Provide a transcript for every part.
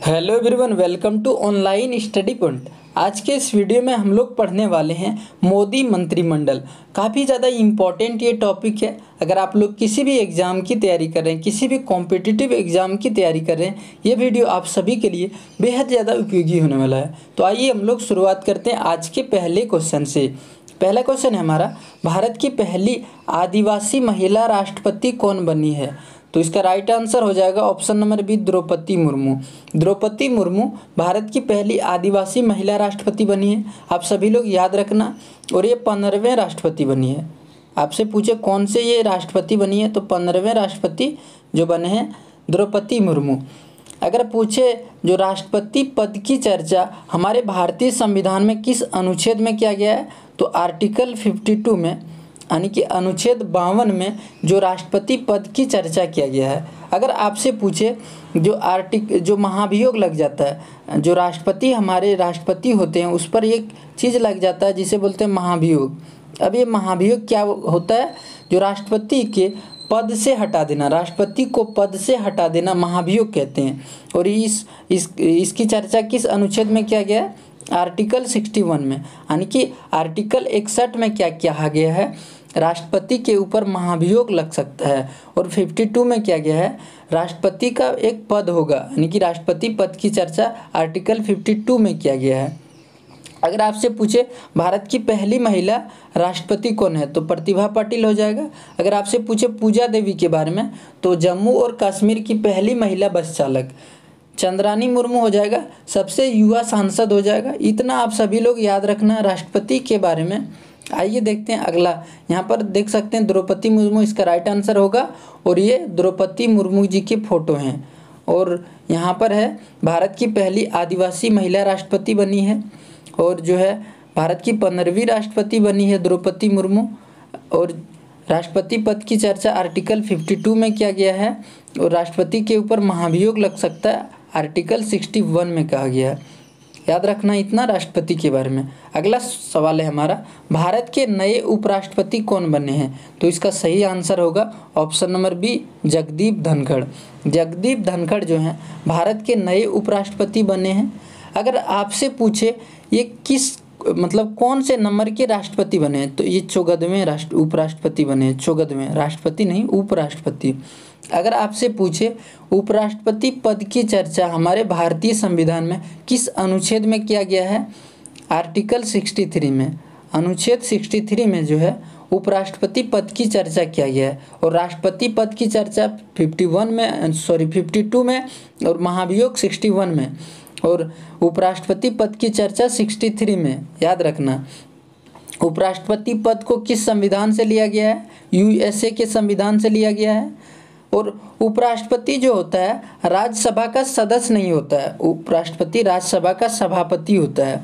Hello everyone, welcome to online study point. आज के इस वीडियो में हम लोग पढ़ने वाले हैं मोदी मंत्रिमंडल। काफ़ी ज़्यादा इम्पॉर्टेंट ये टॉपिक है। अगर आप लोग किसी भी एग्ज़ाम की तैयारी कर रहे हैं, किसी भी कॉम्पिटिटिव एग्ज़ाम की तैयारी कर रहे हैं, ये वीडियो आप सभी के लिए बेहद ज़्यादा उपयोगी होने वाला है। तो आइए हम लोग शुरुआत करते हैं आज के पहले क्वेश्चन से। पहला क्वेश्चन है हमारा, भारत की पहली आदिवासी महिला राष्ट्रपति कौन बनी है? तो इसका राइट आंसर हो जाएगा option number B, Draupadi Murmu. Draupadi Murmu Bharat की पहली आदिवासी महिला राष्ट्रपति बनी है। आप सभी लोग याद रखना। और ये 15वें राष्ट्रपति बनी है। आपसे पूछे कौन से ये राष्ट्रपति बनी है, तो 15वें राष्ट्रपति जो बने हैं द्रौपदी मुर्मू। अगर पूछे जो राष्ट्रपति पद की चर्चा हमारे भारतीय संविधान में किस अनुच्छेद में किया गया है, तो आर्टिकल 52 में, यानी कि अनुच्छेद 52 में जो राष्ट्रपति पद की चर्चा किया गया है। अगर आपसे पूछे जो महाभियोग लग जाता है, जो राष्ट्रपति हमारे राष्ट्रपति होते हैं उस पर एक चीज़ लग जाता है जिसे बोलते हैं महाभियोग। अब ये महाभियोग क्या होता है? जो राष्ट्रपति के पद से हटा देना, राष्ट्रपति को पद से हटा देना महाभियोग कहते हैं। और इसकी चर्चा किस अनुच्छेद में किया गया है? आर्टिकल 61 में, यानी कि आर्टिकल 61 में क्या कहा गया है? राष्ट्रपति के ऊपर महाभियोग लग सकता है। और 52 में क्या गया है? राष्ट्रपति का एक पद होगा, यानी कि राष्ट्रपति पद की चर्चा आर्टिकल 52 में किया गया है। अगर आपसे पूछे भारत की पहली महिला राष्ट्रपति कौन है, तो प्रतिभा पाटिल हो जाएगा। अगर आपसे पूछे पूजा देवी के बारे में, तो जम्मू और कश्मीर की पहली महिला बस चालक चंद्रानी मुर्मू हो जाएगा। सबसे युवा सांसद हो जाएगा। इतना आप सभी लोग याद रखना राष्ट्रपति के बारे में। आइए देखते हैं अगला। यहाँ पर देख सकते हैं द्रौपदी मुर्मू, इसका राइट आंसर होगा। और ये द्रौपदी मुर्मू जी की फ़ोटो हैं। और यहाँ पर है भारत की पहली आदिवासी महिला राष्ट्रपति बनी है। और जो है भारत की 15वीं राष्ट्रपति बनी है द्रौपदी मुर्मू। और राष्ट्रपति पद की चर्चा आर्टिकल 52 में किया गया है। और राष्ट्रपति के ऊपर महाभियोग लग सकता है, आर्टिकल 61 में कहा गया है। याद रखना इतना राष्ट्रपति के बारे में। अगला सवाल है हमारा, भारत के नए उपराष्ट्रपति कौन बने हैं? तो इसका सही आंसर होगा option number B, Jagdeep Dhankhar. Jagdeep Dhankhar जो हैं भारत के नए उपराष्ट्रपति बने हैं। अगर आपसे पूछे ये कौन से नंबर के राष्ट्रपति बने हैं, तो ये 14वें उपराष्ट्रपति बने हैं। 14वें, राष्ट्रपति नहीं, उपराष्ट्रपति। अगर आपसे पूछे उपराष्ट्रपति पद की चर्चा हमारे भारतीय संविधान में किस अनुच्छेद में किया गया है? आर्टिकल 63 में। अनुच्छेद 63 में जो है उपराष्ट्रपति पद की चर्चा किया गया है। और राष्ट्रपति पद की चर्चा 52 में और महाभियोग 61 में। और उपराष्ट्रपति पद की चर्चा 63 में। याद रखना। उपराष्ट्रपति पद को किस संविधान से लिया गया है? यूएसए के संविधान से लिया गया है। और उपराष्ट्रपति जो होता है राज्यसभा का सदस्य नहीं होता है, उपराष्ट्रपति राज्यसभा का सभापति होता है।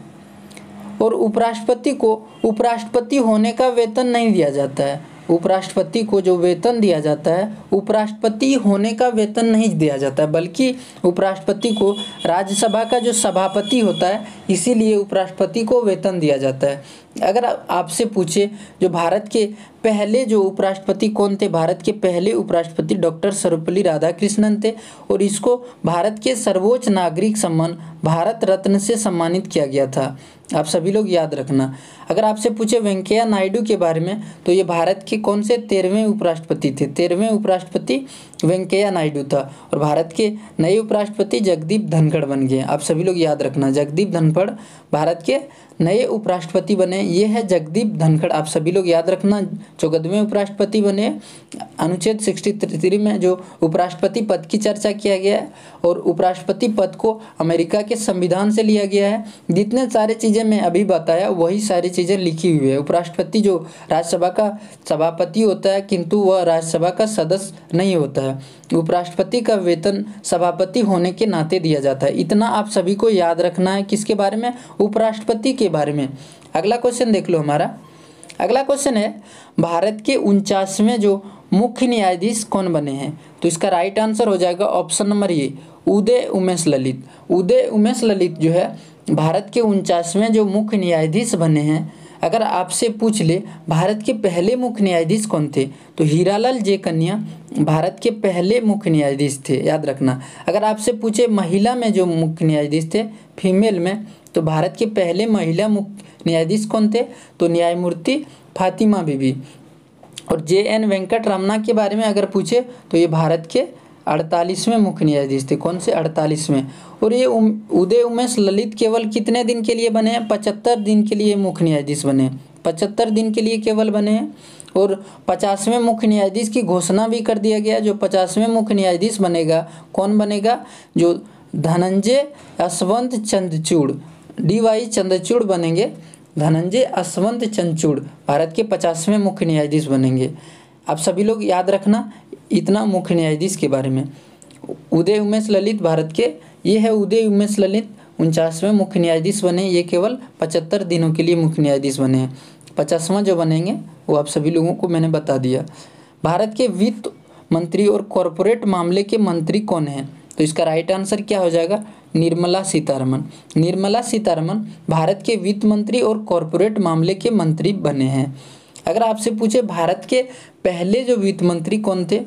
और उपराष्ट्रपति को उपराष्ट्रपति होने का वेतन नहीं दिया जाता है। उपराष्ट्रपति को जो वेतन दिया जाता है, उपराष्ट्रपति होने का वेतन नहीं दिया जाता है, बल्कि उपराष्ट्रपति को राज्यसभा का जो सभापति होता है, इसीलिए उपराष्ट्रपति को वेतन दिया जाता है। अगर आपसे पूछे जो भारत के पहले जो उपराष्ट्रपति कौन थे? भारत के पहले उपराष्ट्रपति डॉक्टर सर्वपल्ली राधाकृष्णन थे। और इसको भारत के सर्वोच्च नागरिक सम्मान भारत रत्न से सम्मानित किया गया था। आप सभी लोग याद रखना। अगर आपसे पूछे वेंकैया नायडू के बारे में, तो ये भारत के कौन से 13वें उपराष्ट्रपति थे? 13वें उपराष्ट्रपति वेंकैया नायडू था। और भारत के नए उपराष्ट्रपति जगदीप धनखड़ बन गए। आप सभी लोग याद रखना, जगदीप धनखड़ भारत के नए उपराष्ट्रपति बने। ये है जगदीप धनखड़। आप सभी लोग याद रखना, 14वें उपराष्ट्रपति बने। अनुच्छेद 63 में जो उपराष्ट्रपति पद की चर्चा किया गया है। और उपराष्ट्रपति पद को अमेरिका के संविधान से लिया गया है। जितने सारे चीज़ें मैं अभी बताया वही सारी चीज़ें लिखी हुई है। उपराष्ट्रपति जो राज्यसभा का सभापति होता है, किंतु वह राज्यसभा का सदस्य नहीं होता है। उपराष्ट्रपति का वेतन सभापति होने के नाते दिया जाता है। इतना आप सभी को याद रखना है। किसके बारे में? उपराष्ट्रपति के बारे में। अगला क्वेश्चन देख लो हमारा। अगला क्वेश्चन है, भारत के 49वें जो मुख्य न्यायाधीश कौन बने हैं? तो इसका राइट आंसर हो जाएगा option number A, Uday Umesh Lalit. Uday Umesh Lalit जो है भारत के 49वें जो मुख्य न्यायाधीश बने हैं। अगर आपसे पूछ ले भारत के पहले मुख्य न्यायाधीश कौन थे, तो हीरालाल जे कन्या भारत के पहले मुख्य न्यायाधीश थे, याद रखना। अगर आपसे पूछे महिला में जो मुख्य न्यायाधीश थे, फीमेल में, तो भारत के पहले महिला मुख्य न्यायाधीश कौन थे, तो न्यायमूर्ति फातिमा बीबी। और JN वेंकट रमना के बारे में अगर पूछे तो ये भारत के 48वें मुख्य न्यायाधीश थे। कौन से? 48वें। और ये उदय उमेश ललित केवल कितने दिन के लिए बने हैं? 75 दिन के लिए मुख्य न्यायाधीश बने हैं। 75 दिन के लिए केवल बने हैं। और 50वें मुख्य न्यायाधीश की घोषणा भी कर दिया गया। जो 50वें मुख्य न्यायाधीश बनेगा, कौन बनेगा? जो धनंजय यशवंत चंद्रचूड़, DY चंद्रचूड़ बनेंगे। धनंजय यशवंत चंद्रचूड़ भारत के 50वें मुख्य न्यायाधीश बनेंगे। आप सभी लोग याद रखना इतना मुख्य न्यायाधीश के बारे में। उदय उमेश ललित भारत के, ये है उदय उमेश ललित, 49वें मुख्य न्यायाधीश बने। ये केवल 75 दिनों के लिए मुख्य न्यायाधीश बने हैं। 50वां जो बनेंगे वो आप सभी लोगों को मैंने बता दिया। भारत के वित्त मंत्री और कॉरपोरेट मामले के मंत्री कौन हैं? तो इसका राइट आंसर क्या हो जाएगा? निर्मला सीतारमण। निर्मला सीतारमण भारत के वित्त मंत्री और कॉरपोरेट मामले के मंत्री बने हैं। अगर आपसे पूछे भारत के पहले जो वित्त मंत्री कौन थे,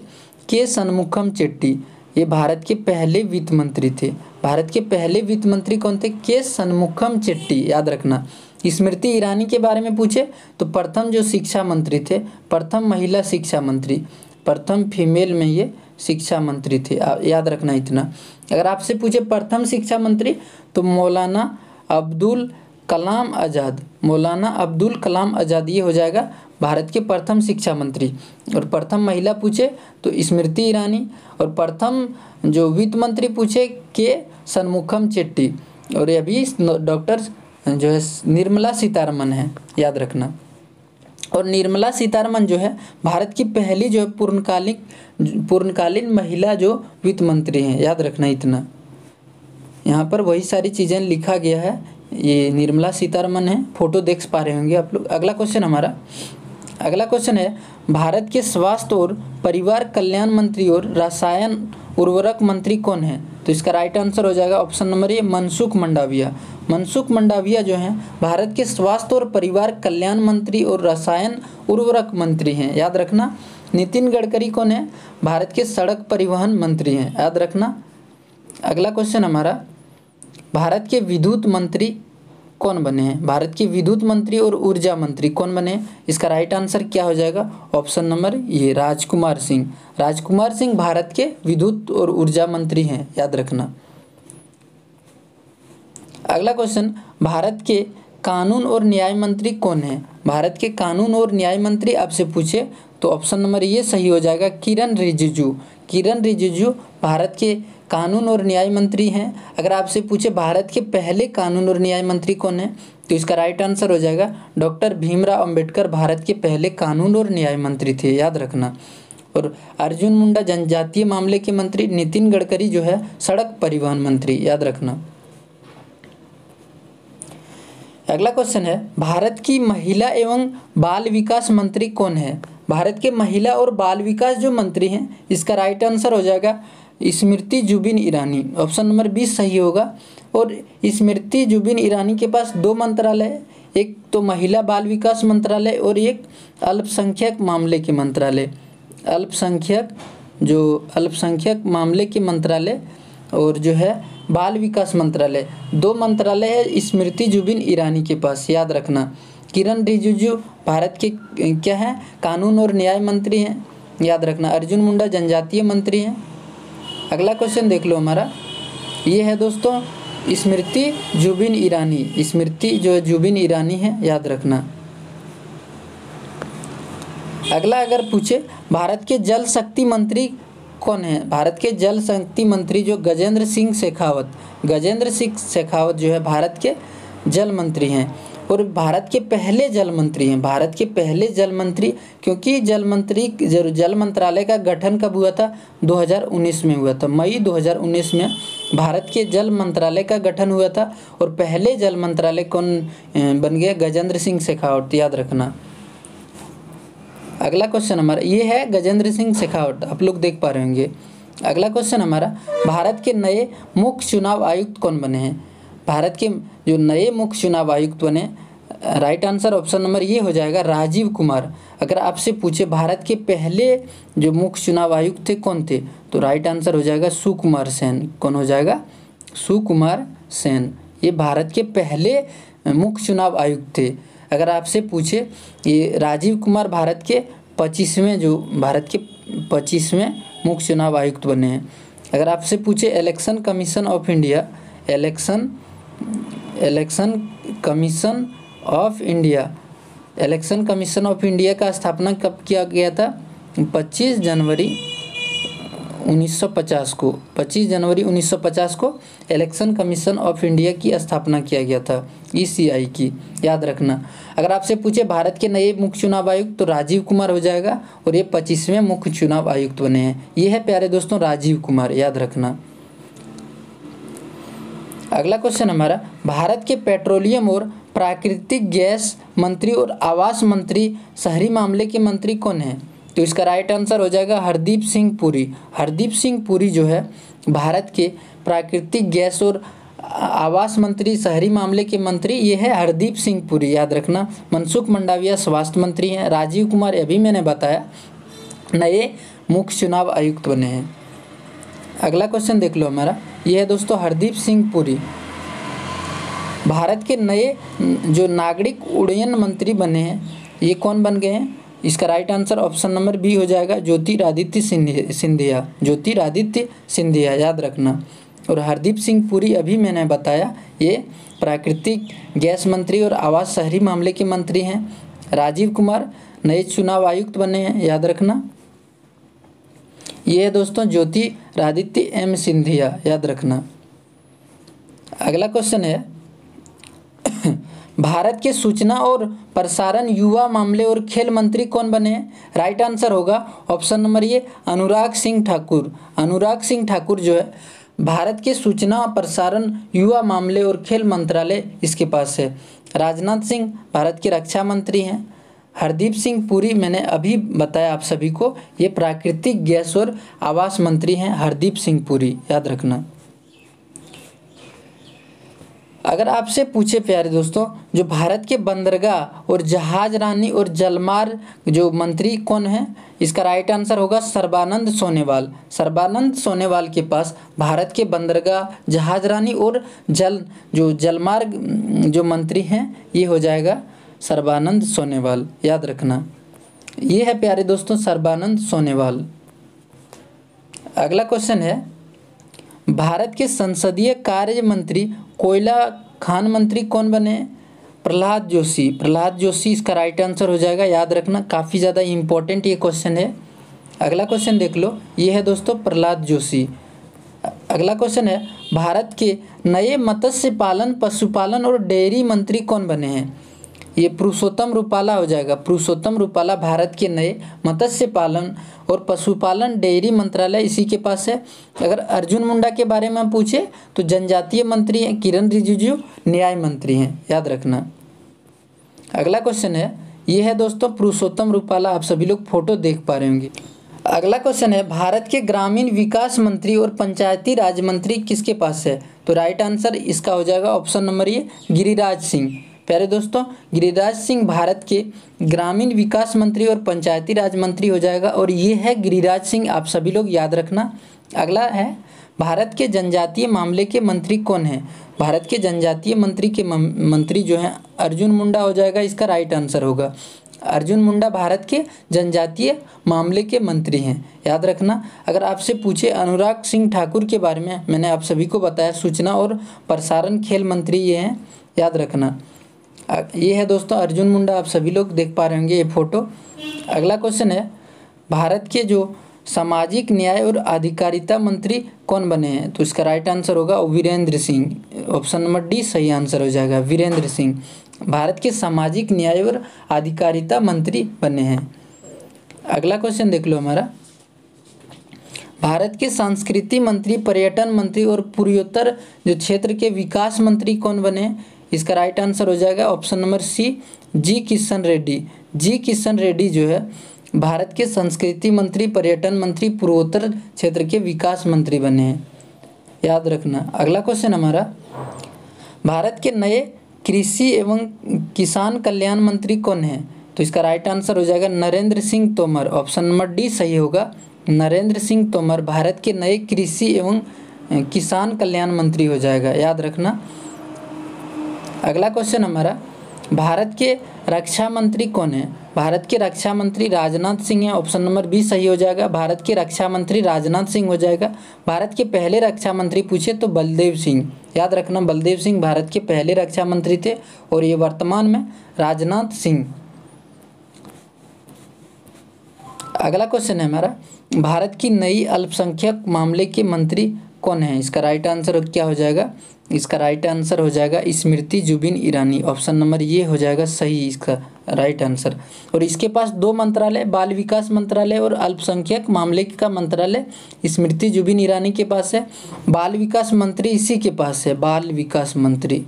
के षणमुखम चेट्टी, ये भारत के पहले वित्त मंत्री थे। भारत के पहले वित्त मंत्री कौन थे? के षणमुखम चेट्टी, याद रखना। स्मृति ईरानी के बारे में पूछे तो प्रथम जो शिक्षा मंत्री थे, प्रथम महिला शिक्षा मंत्री, प्रथम फीमेल में ये शिक्षा मंत्री थे, याद रखना इतना। अगर आपसे पूछे प्रथम शिक्षा मंत्री तो मौलाना अब्दुल कलाम आज़ाद, मौलाना अब्दुल कलाम आज़ाद ये हो जाएगा भारत के प्रथम शिक्षा मंत्री। और प्रथम महिला पूछे तो स्मृति ईरानी। और प्रथम जो वित्त मंत्री पूछे के षणमुखम चेट्टी। और ये भी डॉक्टर जो है निर्मला सीतारमण है, याद रखना। और निर्मला सीतारमण जो है भारत की पहली जो है पूर्णकालीन महिला जो वित्त मंत्री हैं, याद रखना इतना। यहाँ पर वही सारी चीज़ें लिखा गया है। ये निर्मला सीतारमण है, फोटो देख पा रहे होंगे आप लोग। अगला क्वेश्चन है भारत के स्वास्थ्य और परिवार कल्याण मंत्री और रसायन उर्वरक मंत्री कौन है? तो इसका राइट आंसर हो जाएगा option number A, Mansukh Mandaviya. Mansukh Mandaviya जो हैं भारत के स्वास्थ्य और परिवार कल्याण मंत्री और रसायन उर्वरक मंत्री हैं, याद रखना। नितिन गडकरी कौन है? भारत के सड़क परिवहन मंत्री हैं, याद रखना। अगला क्वेश्चन हमारा, भारत के विद्युत मंत्री कौन बने हैं? भारत के विद्युत मंत्री और ऊर्जा मंत्री कौन बने हैं? इसका राइट आंसर क्या हो जाएगा? ऑप्शन नंबर ये, राजकुमार सिंह। राजकुमार सिंह भारत के विद्युत और ऊर्जा मंत्री हैं, याद रखना। अगला क्वेश्चन, भारत के कानून और न्याय मंत्री कौन है? भारत के कानून और न्याय मंत्री आपसे पूछे तो ऑप्शन नंबर ये सही हो जाएगा, किरण रिजिजू। किरण रिजिजू भारत के कानून और न्याय मंत्री हैं। अगर आपसे पूछे भारत के पहले कानून और न्याय मंत्री कौन है, तो इसका राइट आंसर हो जाएगा डॉक्टर भीमराव अंबेडकर भारत के पहले कानून और न्याय मंत्री थे, याद रखना। और अर्जुन मुंडा जनजातीय मामले के मंत्री, नितिन गडकरी जो है सड़क परिवहन मंत्री, याद रखना। अगला क्वेश्चन है, भारत की महिला एवं बाल विकास मंत्री कौन है? भारत के महिला और बाल विकास जो मंत्री हैं, इसका राइट आंसर हो जाएगा स्मृति जुबिन ईरानी। ऑप्शन नंबर 20 सही होगा। और स्मृति जुबिन ईरानी के पास 2 मंत्रालय है, एक तो महिला बाल विकास मंत्रालय और एक अल्पसंख्यक मामले के मंत्रालय। अल्पसंख्यक मामले के मंत्रालय और जो है बाल विकास मंत्रालय, 2 मंत्रालय है स्मृति जुबिन ईरानी के पास, याद रखना। किरण रिजिजू भारत के क्या है? कानून और न्याय मंत्री हैं, याद रखना। अर्जुन मुंडा जनजातीय मंत्री हैं। अगला क्वेश्चन देख लो हमारा, ये है दोस्तों स्मृति जुबिन ईरानी। स्मृति जो जुबिन ईरानी है, याद रखना। अगला अगर पूछे भारत के जल शक्ति मंत्री कौन है? भारत के जल शक्ति मंत्री जो गजेंद्र सिंह शेखावत जो है भारत के जल मंत्री हैं और भारत के पहले जल मंत्री हैं। भारत के पहले जल मंत्री, क्योंकि जल मंत्रालय का गठन कब हुआ था? 2019 में हुआ था। मई 2019 में भारत के जल मंत्रालय का गठन हुआ था और पहले जल मंत्रालय कौन बन गया? गजेंद्र सिंह शेखावत, याद रखना। अगला क्वेश्चन हमारा ये है गजेंद्र सिंह शेखावत, आप लोग देख पा रहे होंगे। अगला क्वेश्चन हमारा, भारत के नए मुख्य चुनाव आयुक्त कौन बने हैं? भारत के जो नए मुख्य चुनाव आयुक्त बने राइट आंसर ऑप्शन नंबर ये हो जाएगा राजीव कुमार। अगर आपसे पूछे भारत के पहले जो मुख्य चुनाव आयुक्त थे कौन थे, तो राइट आंसर हो जाएगा सुकुमार सेन। कौन हो जाएगा? सुकुमार सेन। ये भारत के पहले मुख्य चुनाव आयुक्त थे। अगर आपसे पूछे, ये राजीव कुमार भारत के 25वें मुख्य चुनाव आयुक्त बने हैं। अगर आपसे पूछे election commission of India, election commission of India का स्थापना कब किया गया था? 25 जनवरी 1950 को। 25 जनवरी 1950 को इलेक्शन कमीशन ऑफ इंडिया की स्थापना किया गया था, ECI की, याद रखना। अगर आपसे पूछे भारत के नए मुख्य चुनाव आयुक्त, तो राजीव कुमार हो जाएगा और ये 25वें मुख्य चुनाव आयुक्त बने हैं। ये है प्यारे दोस्तों राजीव कुमार, याद रखना। अगला क्वेश्चन हमारा, भारत के पेट्रोलियम और प्राकृतिक गैस मंत्री और आवास मंत्री, शहरी मामले के मंत्री कौन हैं? तो इसका राइट आंसर हो जाएगा हरदीप सिंह पुरी। हरदीप सिंह पुरी जो है भारत के प्राकृतिक गैस और आवास मंत्री, शहरी मामले के मंत्री, ये है हरदीप सिंह पुरी, याद रखना। मनसुख मंडाविया स्वास्थ्य मंत्री हैं। राजीव कुमार अभी मैंने बताया नए मुख्य चुनाव आयुक्त बने हैं। अगला क्वेश्चन देख लो हमारा, ये है दोस्तों हरदीप सिंह पुरी भारत के नए जो नागरिक उड्डयन मंत्री बने हैं, ये कौन बन गए हैं? इसका right answer option number B हो जाएगा ज्योतिरादित्य सिंधिया। ज्योतिरादित्य सिंधिया, याद रखना। और हरदीप सिंह पुरी अभी मैंने बताया ये प्राकृतिक गैस मंत्री और आवास शहरी मामले के मंत्री हैं। राजीव कुमार नए चुनाव आयुक्त बने हैं, याद रखना। ये है दोस्तों ज्योतिरादित्य एम सिंधिया, याद रखना। अगला क्वेश्चन है भारत के सूचना और प्रसारण, युवा मामले और खेल मंत्री कौन बने हैं? राइट आंसर होगा ऑप्शन नंबर ये अनुराग सिंह ठाकुर। अनुराग सिंह ठाकुर जो है भारत के सूचना, प्रसारण, युवा मामले और खेल मंत्रालय इसके पास है। राजनाथ सिंह भारत के रक्षा मंत्री हैं। हरदीप सिंह पुरी मैंने अभी बताया आप सभी को, ये प्राकृतिक गैस और आवास मंत्री हैं हरदीप सिंह पुरी, याद रखना। अगर आपसे पूछे प्यारे दोस्तों, जो भारत के बंदरगाह और जहाज रानी और जलमार्ग जो मंत्री कौन है? इसका राइट आंसर होगा सर्बानंद सोनोवाल। सर्बानंद सोनोवाल के पास भारत के बंदरगाह, जहाज रानी और जलमार्ग जो मंत्री हैं, ये हो जाएगा सर्बानंद सोनोवाल, याद रखना। ये है प्यारे दोस्तों सर्बानंद सोनोवाल। अगला क्वेश्चन है भारत के संसदीय कार्य मंत्री, कोयला खान मंत्री कौन बने? प्रहलाद जोशी। प्रहलाद जोशी इसका राइट आंसर हो जाएगा, याद रखना। काफ़ी ज़्यादा इम्पोर्टेंट ये क्वेश्चन है। अगला क्वेश्चन देख लो, ये है दोस्तों प्रहलाद जोशी। अगला क्वेश्चन है भारत के नए मत्स्य पालन, पशुपालन और डेयरी मंत्री कौन बने हैं? ये पुरुषोत्तम रूपाला हो जाएगा। पुरुषोत्तम रूपाला भारत के नए मत्स्य पालन और पशुपालन डेयरी मंत्रालय इसी के पास है। अगर अर्जुन मुंडा के बारे में पूछे तो जनजातीय मंत्री हैं। किरण रिजिजू न्याय मंत्री हैं, याद रखना। अगला क्वेश्चन है, ये है दोस्तों पुरुषोत्तम रूपाला, आप सभी लोग फोटो देख पा रहे होंगे। अगला क्वेश्चन है भारत के ग्रामीण विकास मंत्री और पंचायती राज मंत्री किसके पास है? तो राइट आंसर इसका हो जाएगा ऑप्शन नंबर ये गिरिराज सिंह। प्यारे दोस्तों गिरिराज सिंह भारत के ग्रामीण विकास मंत्री और पंचायती राज मंत्री हो जाएगा, और ये है गिरिराज सिंह, आप सभी लोग याद रखना। अगला है भारत के जनजातीय मामले के मंत्री कौन है? भारत के जनजातीय मंत्री जो हैं अर्जुन मुंडा हो जाएगा, इसका राइट आंसर होगा। अर्जुन मुंडा भारत के जनजातीय मामले के मंत्री हैं, याद रखना। अगर आपसे पूछे अनुराग सिंह ठाकुर के बारे में, मैंने आप सभी को बताया सूचना और प्रसारण खेल मंत्री ये हैं, याद रखना। ये है दोस्तों अर्जुन मुंडा, आप सभी लोग देख पा रहे होंगे ये फोटो। अगला क्वेश्चन है भारत के जो सामाजिक न्याय और अधिकारिता मंत्री कौन बने हैं? तो इसका राइट आंसर होगा Virendra Singh. Option number D सही आंसर हो जाएगा, वीरेंद्र सिंह भारत के सामाजिक न्याय और अधिकारिता मंत्री बने हैं। अगला क्वेश्चन देख लो हमारा, भारत के संस्कृति मंत्री, पर्यटन मंत्री और पूर्वोत्तर जो क्षेत्र के विकास मंत्री कौन बने हैं? इसका राइट आंसर हो जाएगा ऑप्शन नंबर सी जी किशन रेड्डी। जी किशन रेड्डी जो है भारत के संस्कृति मंत्री, पर्यटन मंत्री, पूर्वोत्तर क्षेत्र के विकास मंत्री बने हैं, याद रखना। अगला क्वेश्चन हमारा, भारत के नए कृषि एवं किसान कल्याण मंत्री कौन है? तो इसका राइट आंसर हो जाएगा Narendra Singh Tomar. Option number D सही होगा। नरेंद्र सिंह तोमर भारत के नए कृषि एवं किसान कल्याण मंत्री हो जाएगा, याद रखना। अगला क्वेश्चन हमारा, भारत के रक्षा मंत्री कौन है? भारत के रक्षा मंत्री राजनाथ सिंह है। ऑप्शन नंबर बी सही हो जाएगा। भारत के रक्षा मंत्री राजनाथ सिंह हो जाएगा। भारत के पहले रक्षा मंत्री पूछे तो बलदेव सिंह, याद रखना, बलदेव सिंह भारत के पहले रक्षा मंत्री थे और ये वर्तमान में राजनाथ सिंह। अगला क्वेश्चन है हमारा, भारत की नई अल्पसंख्यक मामले के मंत्री कौन है? इसका राइट आंसर क्या हो जाएगा? इसका राइट आंसर हो जाएगा स्मृति जुबिन ईरानी। ऑप्शन नंबर ये हो जाएगा सही इसका राइट आंसर। और इसके पास दो मंत्रालय, बाल विकास मंत्रालय और अल्पसंख्यक मामले का मंत्रालय स्मृति जुबिन ईरानी के पास है। बाल विकास मंत्री इसी के पास है, बाल विकास मंत्री।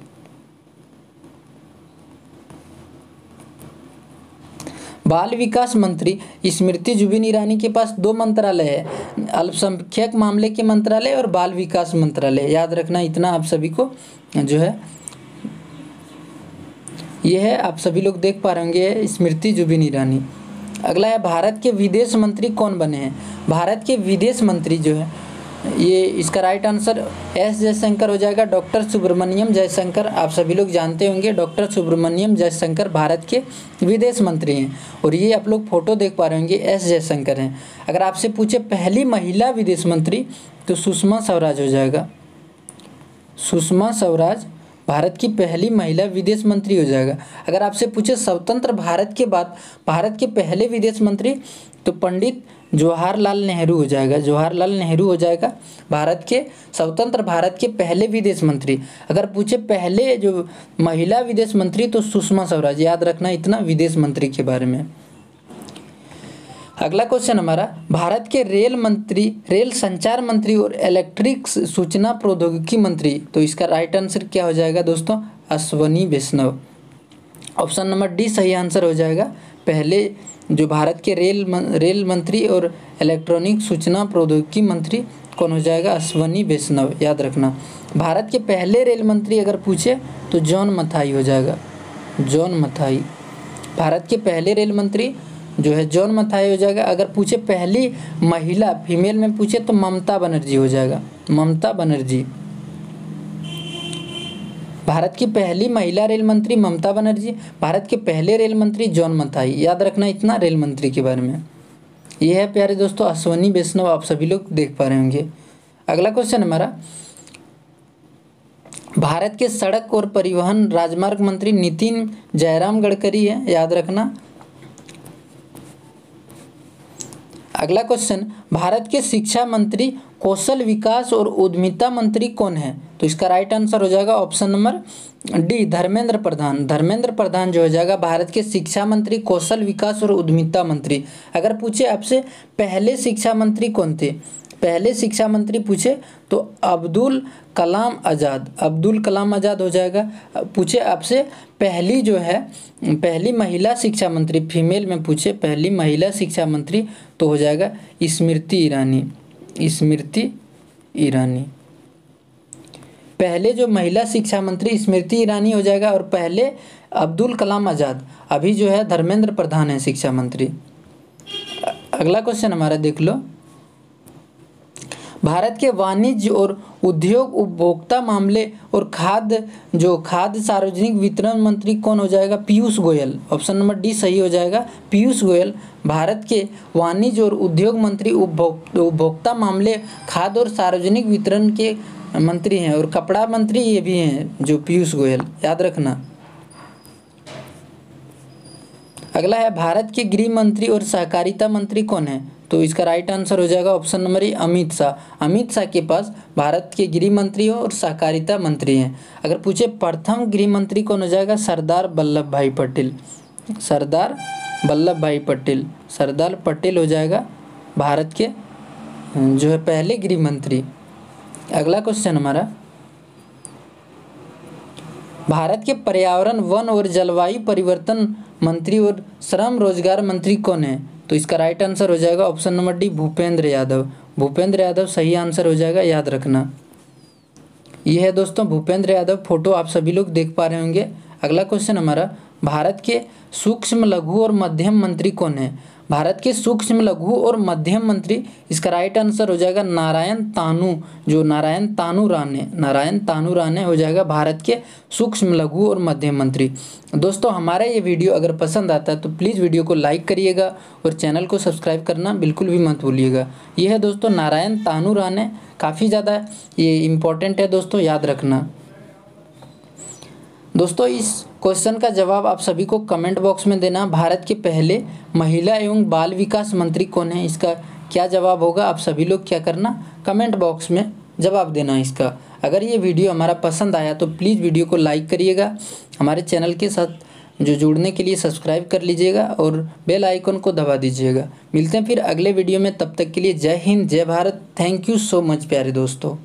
बाल विकास मंत्री स्मृति जुबिन ईरानी के पास दो मंत्रालय है, अल्पसंख्यक मामले के मंत्रालय और बाल विकास मंत्रालय, याद रखना इतना आप सभी को जो है यह है, आप सभी लोग देख पा रहे होंगे स्मृति जुबिन ईरानी। अगला है, भारत के विदेश मंत्री कौन बने हैं? भारत के विदेश मंत्री जो है ये इसका राइट आंसर एस जयशंकर हो जाएगा। डॉक्टर सुब्रमण्यम जयशंकर, आप सभी लोग जानते होंगे डॉक्टर सुब्रमण्यम जयशंकर भारत के विदेश मंत्री हैं और ये आप लोग फोटो देख पा रहे होंगे एस जयशंकर हैं। अगर आपसे पूछे पहली महिला विदेश मंत्री तो सुषमा स्वराज हो जाएगा। सुषमा स्वराज भारत की पहली महिला विदेश मंत्री हो जाएगा। अगर आपसे पूछे स्वतंत्र भारत के बाद भारत के पहले विदेश मंत्री तो पंडित जवाहरलाल नेहरू हो जाएगा। जवाहरलाल नेहरू हो जाएगा भारत के स्वतंत्र भारत के पहले विदेश मंत्री। अगर पूछे पहले जो महिला विदेश मंत्री तो सुषमा स्वराज, याद रखना इतना विदेश मंत्री के बारे में। अगला क्वेश्चन हमारा, भारत के रेल मंत्री, रेल संचार मंत्री और इलेक्ट्रिक सूचना प्रौद्योगिकी मंत्री, तो इसका राइट आंसर क्या हो जाएगा दोस्तों? अश्वनी वैष्णव। ऑप्शन नंबर डी सही आंसर हो जाएगा। पहले जो भारत के रेल मंत्री और इलेक्ट्रॉनिक सूचना प्रौद्योगिकी मंत्री कौन हो जाएगा? अश्वनी वैष्णव, याद रखना। भारत के पहले रेल मंत्री अगर पूछे तो जॉन मथाई हो जाएगा। जॉन मथाई भारत के पहले रेल मंत्री जो है जॉन मथाई हो जाएगा। अगर पूछे पहली महिला फीमेल में पूछे तो ममता बनर्जी हो जाएगा। ममता बनर्जी भारत की पहली महिला रेल मंत्री ममता बनर्जी, भारत के पहले रेल मंत्री जॉन मथाई, याद रखना इतना रेल मंत्री के बारे में। यह है प्यारे दोस्तों अश्वनी वैष्णव, आप सभी लोग देख पा रहे होंगे। अगला क्वेश्चन हमारा, भारत के सड़क और परिवहन राजमार्ग मंत्री नितिन जयराम गडकरी है, याद रखना। अगला क्वेश्चन, भारत के शिक्षा मंत्री, कौशल विकास और उद्यमिता मंत्री कौन है? तो इसका राइट आंसर हो जाएगा option number D Dharmendra Pradhan. Dharmendra Pradhan जो हो जाएगा भारत के शिक्षा मंत्री, कौशल विकास और उद्यमिता मंत्री। अगर पूछे आपसे पहले शिक्षा मंत्री कौन थे, पहले शिक्षा मंत्री पूछे तो अब्दुल कलाम आज़ाद, अब्दुल कलाम आज़ाद हो जाएगा। पूछे आपसे पहली जो है पहली महिला शिक्षा मंत्री, फीमेल में पूछे पहली महिला शिक्षा मंत्री तो हो जाएगा स्मृति ईरानी। स्मृति ईरानी पहले जो महिला शिक्षा मंत्री स्मृति ईरानी हो जाएगा और पहले अब्दुल कलाम आज़ाद, अभी जो है धर्मेंद्र प्रधान है शिक्षा मंत्री। अगला क्वेश्चन हमारा देख लो, भारत के वाणिज्य और उद्योग उपभोक्ता मामले और खाद्य सार्वजनिक वितरण मंत्री कौन हो जाएगा? Piyush Goyal. Option number D सही हो जाएगा। पीयूष गोयल भारत के वाणिज्य और उद्योग मंत्री, उपभोक्ता मामले, खाद्य और सार्वजनिक वितरण के मंत्री हैं और कपड़ा मंत्री ये भी हैं जो पीयूष गोयल, याद रखना। अगला है, भारत के गृह मंत्री और सहकारिता मंत्री कौन है? तो इसका राइट आंसर हो जाएगा option number A Amit Shah. Amit Shah के पास भारत के गृह मंत्री और सहकारिता मंत्री हैं। अगर पूछे प्रथम गृह मंत्री कौन हो जाएगा? सरदार वल्लभ भाई पटेल। सरदार वल्लभ भाई पटेल, सरदार पटेल हो जाएगा भारत के जो है पहले गृह मंत्री। अगला क्वेश्चन हमारा, भारत के पर्यावरण, वन और जलवायु परिवर्तन मंत्री और श्रम रोजगार मंत्री कौन है? तो इसका राइट आंसर हो जाएगा option number D Bhupendra Yadav. Bhupendra Yadav सही आंसर हो जाएगा, याद रखना। ये है दोस्तों भूपेंद्र यादव, फोटो आप सभी लोग देख पा रहे होंगे। अगला क्वेश्चन हमारा, भारत के सूक्ष्म लघु और मध्यम मंत्री कौन है? भारत के सूक्ष्म लघु और मध्यम मंत्री, इसका राइट आंसर हो जाएगा नारायण तानू। जो नारायण तानू राणे हो जाएगा भारत के सूक्ष्म लघु और मध्यम मंत्री। दोस्तों हमारा ये वीडियो अगर पसंद आता है तो प्लीज़ वीडियो को लाइक करिएगा और चैनल को सब्सक्राइब करना बिल्कुल भी मत भूलिएगा। ये है दोस्तों नारायण तानू राणे, काफ़ी ज़्यादा ये इम्पोर्टेंट है दोस्तों, याद रखना। दोस्तों इस क्वेश्चन का जवाब आप सभी को कमेंट बॉक्स में देना। भारत के पहले महिला एवं बाल विकास मंत्री कौन है? इसका क्या जवाब होगा आप सभी लोग क्या करना, कमेंट बॉक्स में जवाब देना इसका। अगर ये वीडियो हमारा पसंद आया तो प्लीज़ वीडियो को लाइक करिएगा, हमारे चैनल के साथ जो जुड़ने के लिए सब्सक्राइब कर लीजिएगा और बेल आइकन को दबा दीजिएगा। मिलते हैं फिर अगले वीडियो में, तब तक के लिए जय हिंद, जय Bharat. Thank you so much प्यारे दोस्तों।